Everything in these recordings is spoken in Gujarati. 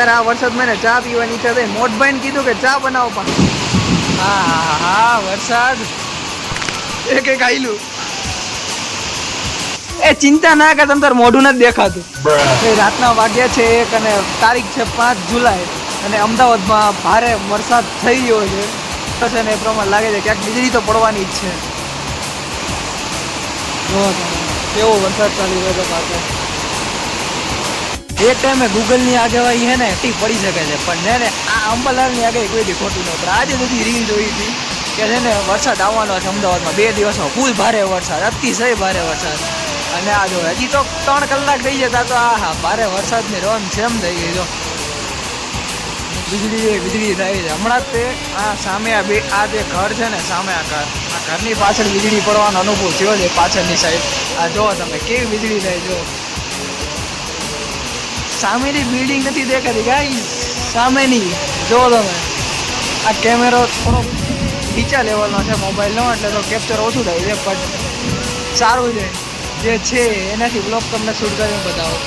અત્યારે આ વરસાદ મને ચા પીવાની ઈચ્છા થઈ. મોટભાઈને કીધું કે ચા બનાવો પણ હા વરસાદ એક આયલું. એ ચિંતા ના કર, તમ તાર મોઢું નથી દેખાતું. રાતના વાગ્યા છે 1 અને તારીખ છે 5 જુલાઈ અને અમદાવાદમાં ભારે વરસાદ થઈ ગયો છે ને એ પ્રમાણે લાગે છે ક્યાંક વીજળી તો પડવાની જ છે. જો કેવો વરસાદ ચાલી રહ્યો છે પાછો. એક ટાઈમે ગૂગલની આગેવાઈ છે ને ટી પડી શકે છે, પણ ને આ અંબાલાલની આગેવાઈ કોઈ દી ખોટી ન પડે. આજે બધી રીલ જોઈ હતી કે છે ને વરસાદ આવવાનો છે અમદાવાદમાં 2 દિવસમાં, ફૂલ ભારે વરસાદ, અતિશય ભારે વરસાદ. અને આ જો હજી તો 3 કલાક થઈ જતા તો હા ભારે વરસાદની રોન જેમ થઈ ગઈ. જો વીજળી થાય છે હમણાં જ. તે આ સામે આ જે ઘર છે ને સામે આ ઘરની પાછળ વીજળી પડવાનો અનુભવ થયો છે પાછળની સાઈડ. આ જો તમે કેવી વીજળી થાય. જો સામેની બિલ્ડિંગ નથી દેખાતી ગાઈસ, સામેની જો તમે. આ કેમેરો થોડો નીચા લેવલનો છે મોબાઈલનો, એટલે તો કેપ્ચર ઓછું થાય છે, પણ સારું છે જે છે એનાથી બ્લોગ તમને શૂટ કરીને બતાવો.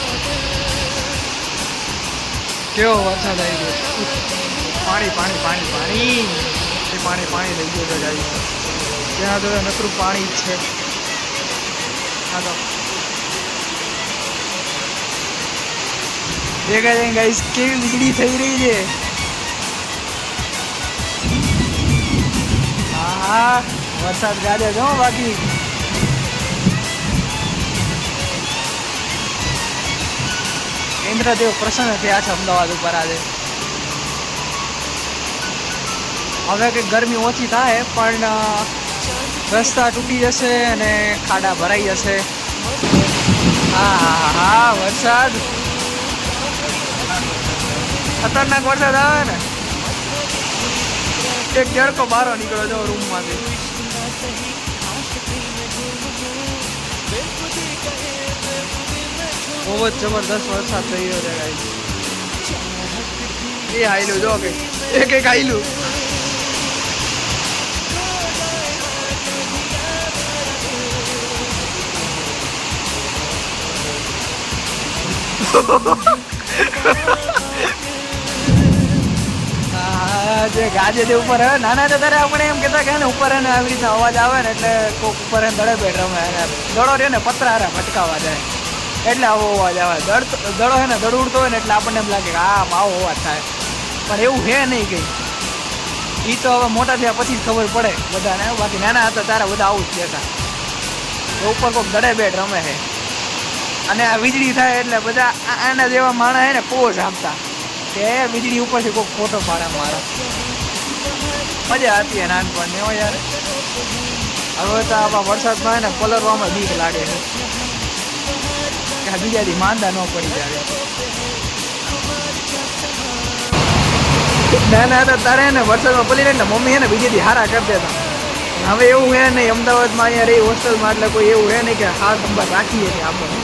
કેવો વરસાદ આવી ગયો. પાણી પાણી પાણી પાણી પાણી પાણી થઈ ગયું છે ગાઈસ. ત્યાં તો નકરું પાણી જ છે. હા તો દેખાય છે ગાઈસ કેવી વીજળી થઈ રહી છે. હા વરસાદ ગાજે જો બાકી. ઇન્દ્રદેવ પ્રસન્ન થયા છે અમદાવાદ ઉપર આજે. હવે કંઈક ગરમી ઓછી થાય, પણ રસ્તા તૂટી જશે અને ખાડા ભરાઈ જશે. હા વરસાદ ખતરનાક વરસાદ આવે ને. એક જડકો બહાર નીકળ્યો જો રૂમમાંથી. બહુ જ જબરદસ્ત વરસાદ થઈ રહ્યો છે ગાઈસ. એ આયલું જો કે એક આયલું. જે ગાજે તે ઉપર હવે નાના હતા ત્યારે આપણે એમ કહેતા કે ને ઉપર એને આવી રીતના અવાજ આવે ને એટલે કોઈક ઉપર એને દડે બેઠ રમે, અને દડો રહ્યો ને પતરા હારે ભટકાવા જાય એટલે આવો અવાજ આવે. દડો છે ને દડ ઉડતો હોય ને એટલે આપણને એમ લાગે કે આમ આવો અવાજ થાય, પણ એવું છે નહીં કંઈ. એ તો હવે મોટા થયા પછી જ ખબર પડે બધાને. બાકી નાના હતા ત્યારે બધા આવું જ કહેતા ઉપર કોઈક દડે બેઠ રમે છે. અને આ વીજળી થાય એટલે બધા આના જેવા માણસ છે ને પોઝ આપતા કે વીજળી ઉપરથી કોઈ ફોટો પાડે મારો. મજા હતી નાનપણની હો યાર. હવે તો આવા વરસાદમાં ને પલરવામાં બીક લાગે છે કે બીજાથી માંદા ન પડી જાય. નાના હતા તારે ને વરસાદમાં પલી રહે ને મમ્મી ને બીજેથી હારા કરી દેતા. હવે એવું હે નહીં અમદાવાદમાં અહીંયા રહી હોસ્ટેલમાં, એટલે કોઈ એવું હે નહીં કે હાર નંબર રાખીએ નહીં આપણે.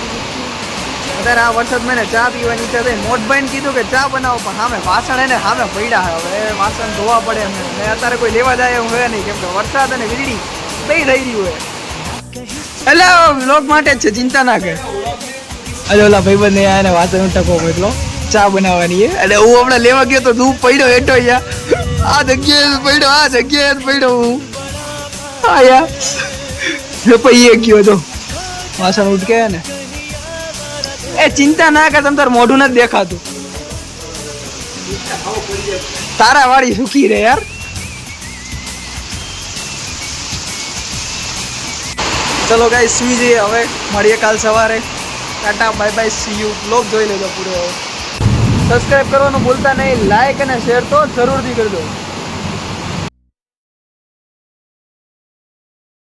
અત્યારે આ વરસાદ મને ચા પીવાની ઈચ્છા થઈ. મોટભાઈને કીધું કે ચા બનાવો, પણ સામે વાસણ એને સામે પડ્યા છે. હવે વાસણ ધોવા પડે એમ. ને અત્યારે કોઈ લેવા જાય એવું હોય નહીં, કેમ કે વરસાદ અને વીજળી થઈ રહ્યું હોય. એટલે લોક માટે જ છે, ચિંતા ના કર. અરે ઓલા ભાઈબંધ ને એને વાસણ ટકો મોકલો ચા બનાવવાની છે, એટલે હું હમણાં લેવા ગયો તો ધૂપ પડ્યો હેઠો અહીંયા. આ જગ્યાએ પડ્યો, આ જગ્યાએ પડ્યો હું. હા યાર પૈયે ગયો તો વાસણ ઉઠકે ને. એ ચિંતા ના કર, તમ તાર મોઢું નથી દેખાતું. તારા વાળી સુખી રે યાર. ચલો ગાઈસ સુઈ જઈએ હવે, મળીએ કાલ સવારે. Tata bye bye, C you. Blog જોઈ લેજો પૂરો. સબસ્ક્રાઇબ કરવાનું ભૂલતા નહીં, લાઈક અને શેર તો જરૂરથી કરજો.